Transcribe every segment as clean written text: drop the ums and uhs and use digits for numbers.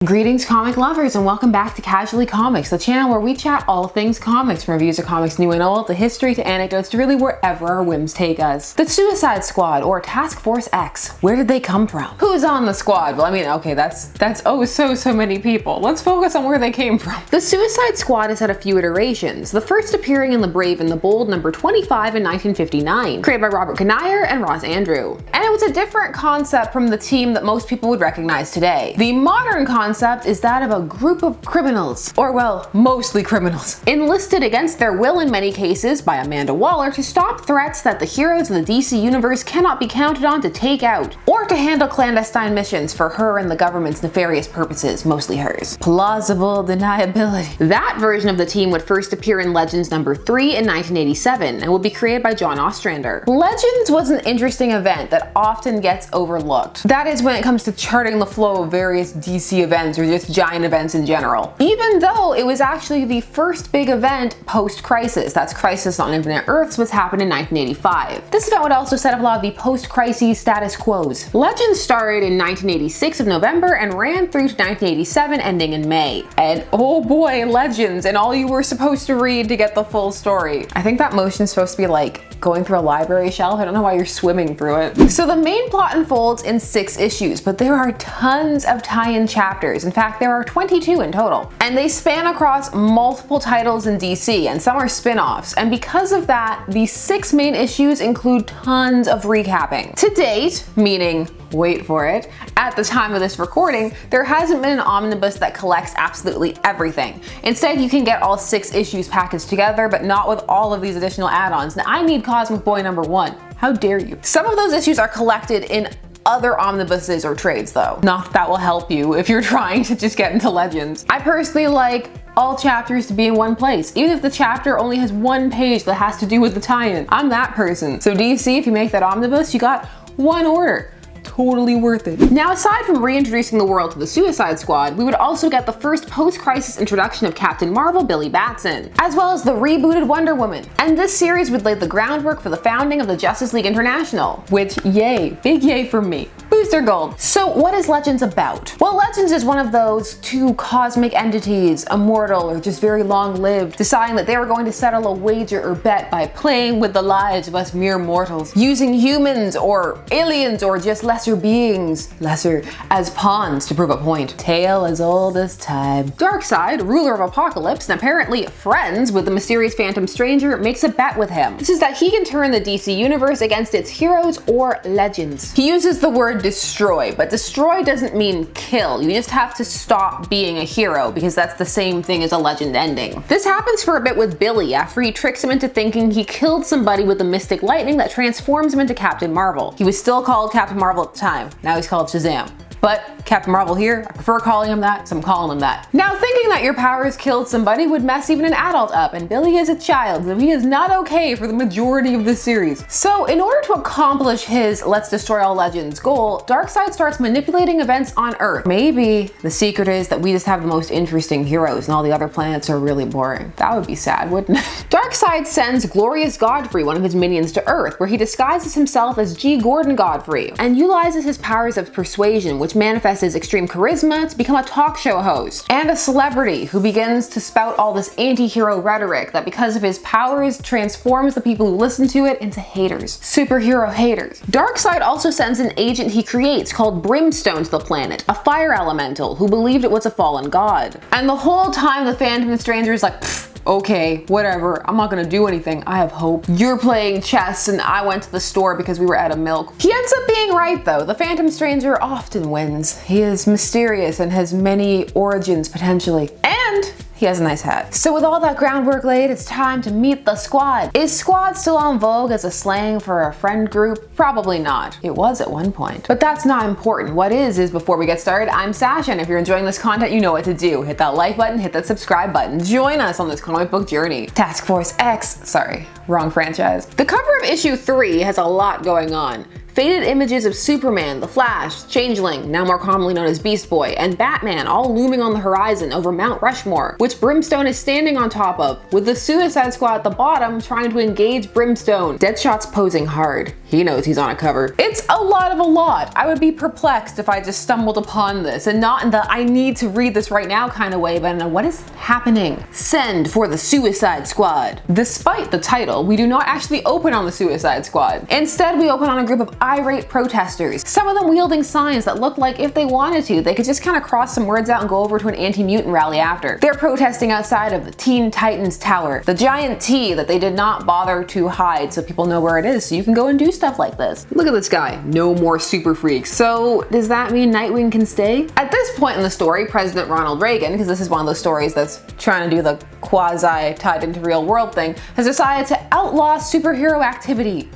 Greetings comic lovers and welcome back to Casually Comics, the channel where we chat all things comics, from reviews of comics new and old, to history, to anecdotes, to really wherever our whims take us. The Suicide Squad, or Task Force X, where did they come from? Who's on the squad? Well, I mean, okay, that's oh so many people. Let's focus on where they came from. The Suicide Squad has had a few iterations, the first appearing in The Brave and the Bold number 25 in 1959, created by Robert Kanigher and Ross Andru. And it was a different concept from the team that most people would recognize today. The modern concept is that of a group of criminals, or well, mostly criminals, enlisted against their will in many cases by Amanda Waller to stop threats that the heroes of the DC universe cannot be counted on to take out, or to handle clandestine missions for her and the government's nefarious purposes, mostly hers. Plausible deniability. That version of the team would first appear in Legends number 3 in 1987 and would be created by John Ostrander. Legends was an interesting event that often gets overlooked. That is when it comes to charting the flow of various DC events or just giant events in general. Even though it was actually the first big event post-Crisis, that's Crisis on Infinite Earths, was happened in 1985. This event would also set up a lot of the post-crisis status quos. Legends started in 1986 of November and ran through to 1987, ending in May. And oh boy, Legends, and all you were supposed to read to get the full story. I think that motion's supposed to be like going through a library shelf. I don't know why you're swimming through it. So the main plot unfolds in 6 issues, but there are tons of tie-in chapters. In fact, there are 22 in total. And they span across multiple titles in DC, and some are spin-offs. And because of that, the 6 main issues include tons of recapping. To date, meaning wait for it, at the time of this recording, there hasn't been an omnibus that collects absolutely everything. Instead, you can get all 6 issues packaged together, but not with all of these additional add-ons. Now, I need Cosmic Boy number 1. How dare you? Some of those issues are collected in other omnibuses or trades though. Not that, that will help you if you're trying to just get into Legends. I personally like all chapters to be in one place, even if the chapter only has one page that has to do with the tie-in. I'm that person. So DC, if you make that omnibus, you got one order. Totally worth it. Now, aside from reintroducing the world to the Suicide Squad, we would also get the first post-crisis introduction of Captain Marvel, Billy Batson, as well as the rebooted Wonder Woman. And this series would lay the groundwork for the founding of the Justice League International, which, yay, big yay from me. Booster Gold. So what is Legends about? Well, Legends is one of those 2 cosmic entities, immortal or just very long-lived, deciding that they were going to settle a wager or bet by playing with the lives of us mere mortals, using humans or aliens or just lesser beings, lesser, as pawns to prove a point. Tale as old as time. Darkseid, ruler of Apocalypse and apparently friends with the mysterious Phantom Stranger, makes a bet with him. This is that he can turn the DC universe against its heroes or legends. He uses the word destroy, but destroy doesn't mean kill. You just have to stop being a hero, because that's the same thing as a legend ending. This happens for a bit with Billy after he tricks him into thinking he killed somebody with the mystic lightning that transforms him into Captain Marvel. He was still called Captain Marvel at the time. Now he's called Shazam. But Captain Marvel here, I prefer calling him that, so I'm calling him that. Now, thinking that your powers killed somebody would mess even an adult up, and Billy is a child, so he is not okay for the majority of this series. So in order to accomplish his let's destroy all legends goal, Darkseid starts manipulating events on Earth. Maybe the secret is that we just have the most interesting heroes and all the other planets are really boring. That would be sad, wouldn't it? Darkseid sends Glorious Godfrey, one of his minions, to Earth, where he disguises himself as G. Gordon Godfrey and utilizes his powers of persuasion, which manifests his extreme charisma, to become a talk show host and a celebrity who begins to spout all this anti-hero rhetoric that, because of his powers, transforms the people who listen to it into haters. Superhero haters. Darkseid also sends an agent he creates called Brimstone to the planet, a fire elemental who believed it was a fallen god. And the whole time the Phantom Stranger is like, okay, whatever, I'm not gonna do anything, I have hope. You're playing chess and I went to the store because we were out of milk. He ends up being right though. The Phantom Stranger often wins. He is mysterious and has many origins potentially. And he has a nice hat. So with all that groundwork laid, it's time to meet the squad. Is squad still on vogue as a slang for a friend group? Probably not. It was at one point. But that's not important. What is before we get started, I'm Sasha, and if you're enjoying this content, you know what to do. Hit that like button, hit that subscribe button. Join us on this comic book journey. Task Force X, sorry, wrong franchise. The cover of issue 3 has a lot going on. Faded images of Superman, the Flash, Changeling, now more commonly known as Beast Boy, and Batman all looming on the horizon over Mount Rushmore, which Brimstone is standing on top of, with the Suicide Squad at the bottom trying to engage Brimstone. Deadshot's posing hard. He knows he's on a cover. It's a lot of a lot. I would be perplexed if I just stumbled upon this, and not in the I need to read this right now kind of way, but in a what is happening? Send for the Suicide Squad. Despite the title, we do not actually open on the Suicide Squad. Instead, we open on a group of irate protesters, some of them wielding signs that look like if they wanted to, they could just kind of cross some words out and go over to an anti-mutant rally after. They're protesting outside of the Teen Titans Tower, the giant T that they did not bother to hide so people know where it is, so you can go and do stuff like this. Look at this guy, no more super freaks. So does that mean Nightwing can stay? At this point in the story, President Ronald Reagan, because this is one of those stories that's trying to do the quasi tied into real world thing, has decided to outlaw superhero activity.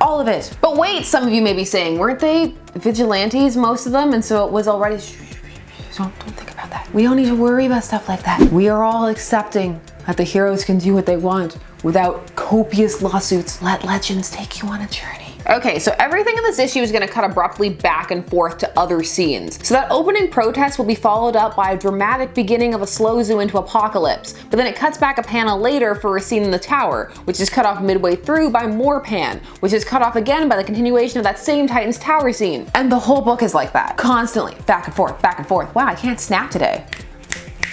All of it. But wait, some of you may be saying, weren't they vigilantes, most of them? And so it was already, don't think about that. We don't need to worry about stuff like that. We are all accepting that the heroes can do what they want without copious lawsuits. Let legends take you on a journey. Okay, so everything in this issue is going to cut abruptly back and forth to other scenes. So that opening protest will be followed up by a dramatic beginning of a slow zoom into Apocalypse, but then it cuts back a panel later for a scene in the tower, which is cut off midway through by more pan, which is cut off again by the continuation of that same Titans Tower scene. And the whole book is like that, constantly, back and forth, back and forth. Wow, I can't snap today.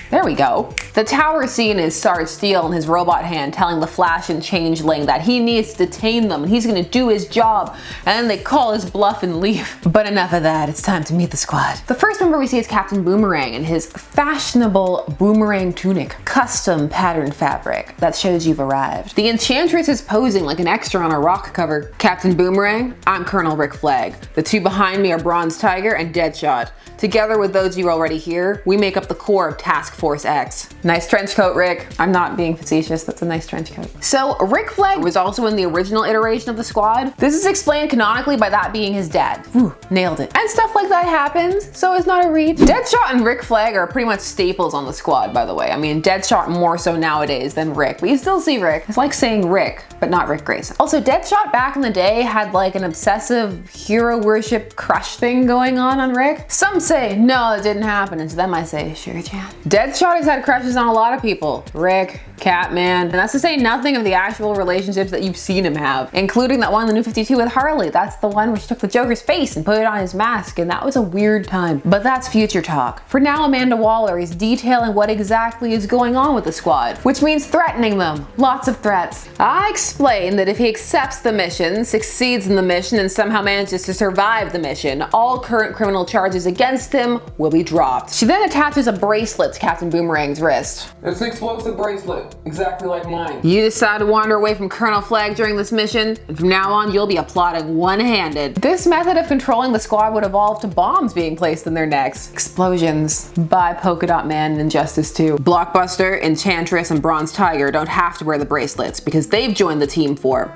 There we go. The tower scene is Sarge Steel in his robot hand telling the Flash and Changeling that he needs to detain them and he's gonna do his job, and then they call his bluff and leave. But enough of that, it's time to meet the squad. The first member we see is Captan Boomerang in his fashionable boomerang tunic, custom patterned fabric that shows you've arrived. The Enchantress is posing like an extra on a rock cover. Captan Boomerang, I'm Colonel Rick Flag. The two behind me are Bronze Tiger and Deadshot. Together with those you already hear, we make up the core of Task Force X. Nice trench coat, Rick. I'm not being facetious, that's a nice trench coat. So Rick Flag was also in the original iteration of the squad. This is explained canonically by that being his dad. Whew, nailed it. And stuff like that happens, so it's not a reach. Deadshot and Rick Flag are pretty much staples on the squad, by the way. I mean, Deadshot more so nowadays than Rick, but you still see Rick. It's like saying Rick, but not Rick Grayson. Also, Deadshot back in the day had like an obsessive hero worship crush thing going on Rick. Some say, no, it didn't happen, and to them I say, sure, Chan. Deadshot has had crushes on a lot of people. Rick, Catman, and that's to say nothing of the actual relationships that you've seen him have, including that one in the New 52 with Harley. That's the one where she took the Joker's face and put it on his mask, and that was a weird time. But that's future talk. For now, Amanda Waller is detailing what exactly is going on with the squad, which means threatening them. Lots of threats. I explain that if he accepts the mission, succeeds in the mission, and somehow manages to survive the mission, all current criminal charges against him will be dropped. She then attaches a bracelet to Captan Boomerang's wrist. It's an explosive bracelet, exactly like mine. You decide to wander away from Colonel Flag during this mission, and from now on you'll be applauding one-handed. This method of controlling the squad would evolve to bombs being placed in their necks. Explosions by Polka Dot Man and Injustice 2. Blockbuster, Enchantress, and Bronze Tiger don't have to wear the bracelets because they've joined the team for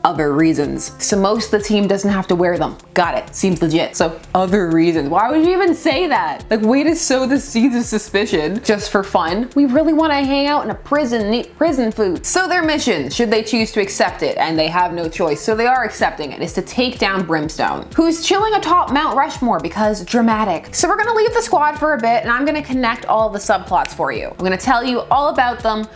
other reasons. So most of the team doesn't have to wear them. Got it. Seems legit. So other reasons. Why would you even say that? Like, way to sow the seeds of suspicion just for fun. We really want to hang out in a prison and eat prison food. So their mission, should they choose to accept it, and they have no choice, so they are accepting it, is to take down Brimstone, who's chilling atop Mount Rushmore because dramatic. So we're gonna leave the squad for a bit, and I'm gonna connect all of the subplots for you. I'm gonna tell you all about them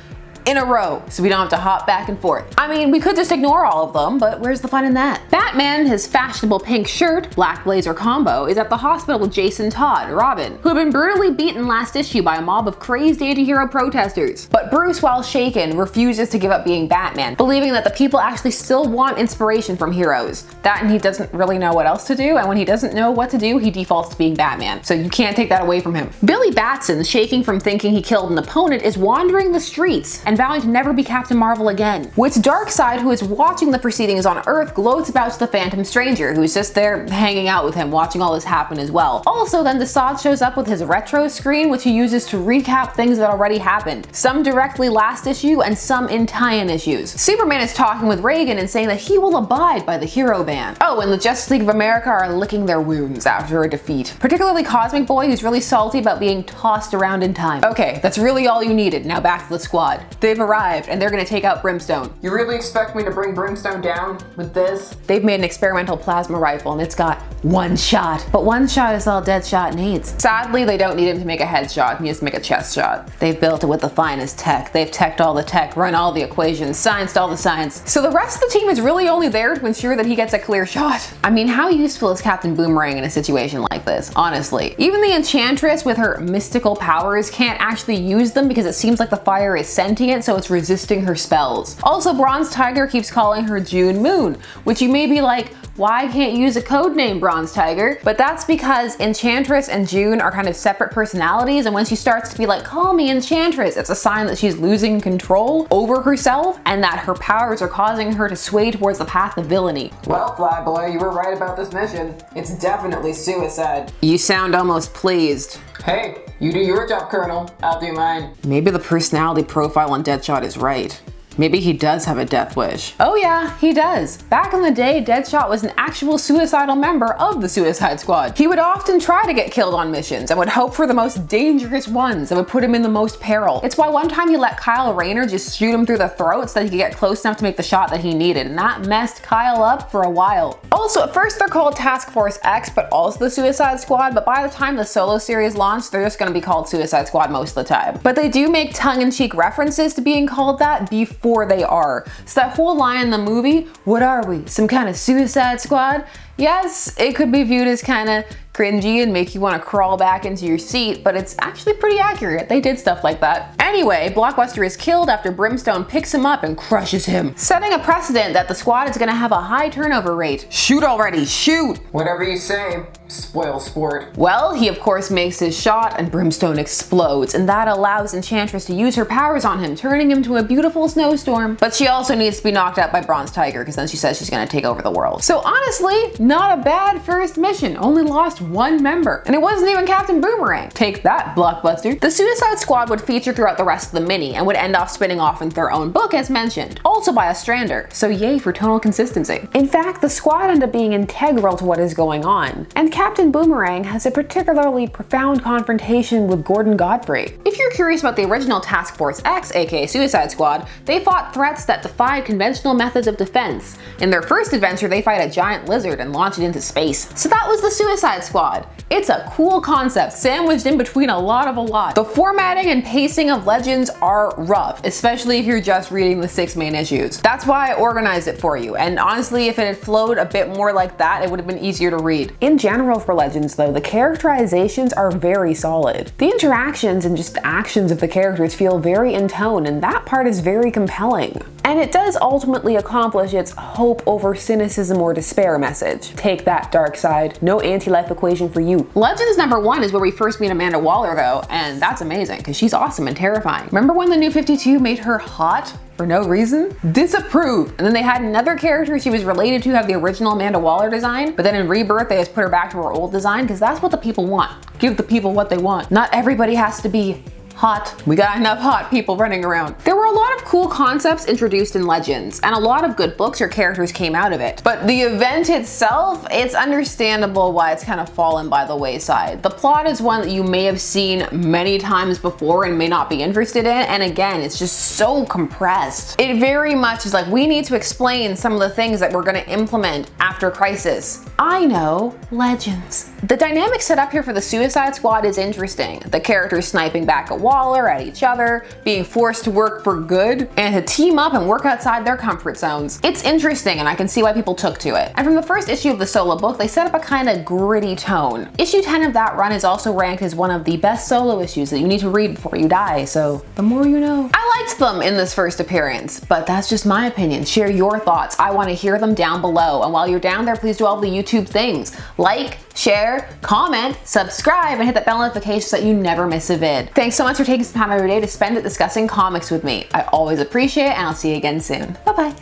in a row, so we don't have to hop back and forth. I mean, we could just ignore all of them, but where's the fun in that? Batman, his fashionable pink shirt, black blazer combo, is at the hospital with Jason Todd, Robin, who had been brutally beaten last issue by a mob of crazed anti-hero protesters. But Bruce, while shaken, refuses to give up being Batman, believing that the people actually still want inspiration from heroes. That, and he doesn't really know what else to do, and when he doesn't know what to do, he defaults to being Batman. So you can't take that away from him. Billy Batson, shaking from thinking he killed an opponent, is wandering the streets and vowing to never be Captain Marvel again. Which Darkseid, who is watching the proceedings on Earth, gloats about to the Phantom Stranger, who's just there hanging out with him, watching all this happen as well. Also, then Deadshot shows up with his retro screen, which he uses to recap things that already happened. Some directly last issue, and some in tie-in issues. Superman is talking with Reagan and saying that he will abide by the hero ban. Oh, and the Justice League of America are licking their wounds after a defeat. Particularly Cosmic Boy, who's really salty about being tossed around in time. Okay, that's really all you needed. Now back to the squad. They've arrived and they're gonna take out Brimstone. You really expect me to bring Brimstone down with this? They've made an experimental plasma rifle and it's got one shot. But one shot is all Deadshot needs. Sadly, they don't need him to make a headshot, he needs to make a chest shot. They've built it with the finest tech. They've teched all the tech, run all the equations, scienced all the science. So the rest of the team is really only there to ensure that he gets a clear shot. I mean, how useful is Captan Boomerang in a situation like this, honestly? Even the Enchantress with her mystical powers can't actually use them because it seems like the fire is sentient, so it's resisting her spells. Also, Bronze Tiger keeps calling her June Moon, which you may be like, why can't you use a code name, Bronze Tiger? But that's because Enchantress and June are kind of separate personalities, and when she starts to be like, call me Enchantress, it's a sign that she's losing control over herself and that her powers are causing her to sway towards the path of villainy. Well, Flyboy, you were right about this mission. It's definitely suicide. You sound almost pleased. Hey, you do your job, Colonel. I'll do mine. Maybe the personality profile on Deadshot is right. Maybe he does have a death wish. Oh yeah, he does. Back in the day, Deadshot was an actual suicidal member of the Suicide Squad. He would often try to get killed on missions and would hope for the most dangerous ones that would put him in the most peril. It's why one time he let Kyle Rayner just shoot him through the throat so that he could get close enough to make the shot that he needed, and that messed Kyle up for a while. Also, at first they're called Task Force X, but also the Suicide Squad, but by the time the solo series launched, they're just gonna be called Suicide Squad most of the time. But they do make tongue-in-cheek references to being called that before they are. So that whole line in the movie, what are we, some kind of Suicide Squad? Yes, it could be viewed as kind of cringy and make you want to crawl back into your seat, but it's actually pretty accurate. They did stuff like that. Anyway, Blockbuster is killed after Brimstone picks him up and crushes him, setting a precedent that the squad is going to have a high turnover rate. Shoot already, shoot! Whatever you say, spoil sport. Well, he of course makes his shot and Brimstone explodes, and that allows Enchantress to use her powers on him, turning him to a beautiful snowstorm. But she also needs to be knocked out by Bronze Tiger, because then she says she's going to take over the world. So honestly, not a bad first mission. Only lost one member, and it wasn't even Captan Boomerang. Take that, Blockbuster. The Suicide Squad would feature throughout the rest of the mini and would end off spinning off into their own book as mentioned, also by a Strander, so yay for tonal consistency. In fact, the squad end up being integral to what is going on, and Captan Boomerang has a particularly profound confrontation with Gordon Godfrey. If you're curious about the original Task Force X, aka Suicide Squad, they fought threats that defied conventional methods of defense. In their first adventure, they fight a giant lizard and launch it into space. So that was the Suicide Squad. It's a cool concept, sandwiched in between a lot. The formatting and pacing of Legends are rough, especially if you're just reading the 6 main issues. That's why I organized it for you, and honestly, if it had flowed a bit more like that, it would have been easier to read. In general for Legends though, the characterizations are very solid. The interactions and just actions of the characters feel very in tone, and that part is very compelling. And it does ultimately accomplish its hope over cynicism or despair message. Take that, Darkseid. No anti-life equation for you. Legends #1 is where we first meet Amanda Waller though, and that's amazing because she's awesome and terrifying. Remember when the New 52 made her hot for no reason? Disapprove. And then they had another character she was related to have the original Amanda Waller design, but then in Rebirth they just put her back to her old design because that's what the people want. Give the people what they want. Not everybody has to be hot. We got enough hot people running around. There were a lot of cool concepts introduced in Legends, and a lot of good books or characters came out of it. But the event itself, it's understandable why it's kind of fallen by the wayside. The plot is one that you may have seen many times before and may not be interested in, and again, it's just so compressed. It very much is like, we need to explain some of the things that we're gonna implement after Crisis. I know, Legends. The dynamic set up here for the Suicide Squad is interesting. The characters sniping back at Waller, at each other, being forced to work for good, and to team up and work outside their comfort zones. It's interesting, and I can see why people took to it. And from the first issue of the solo book, they set up a kind of gritty tone. Issue 10 of that run is also ranked as one of the best solo issues that you need to read before you die, so the more you know. I liked them in this first appearance, but that's just my opinion. Share your thoughts. I want to hear them down below, and while you're down there, please do all the YouTube things. Like, share, comment, subscribe, and hit that bell notification so that you never miss a vid. Thanks so much for taking some time every day to spend it discussing comics with me. I always appreciate it, and I'll see you again soon. Bye-bye.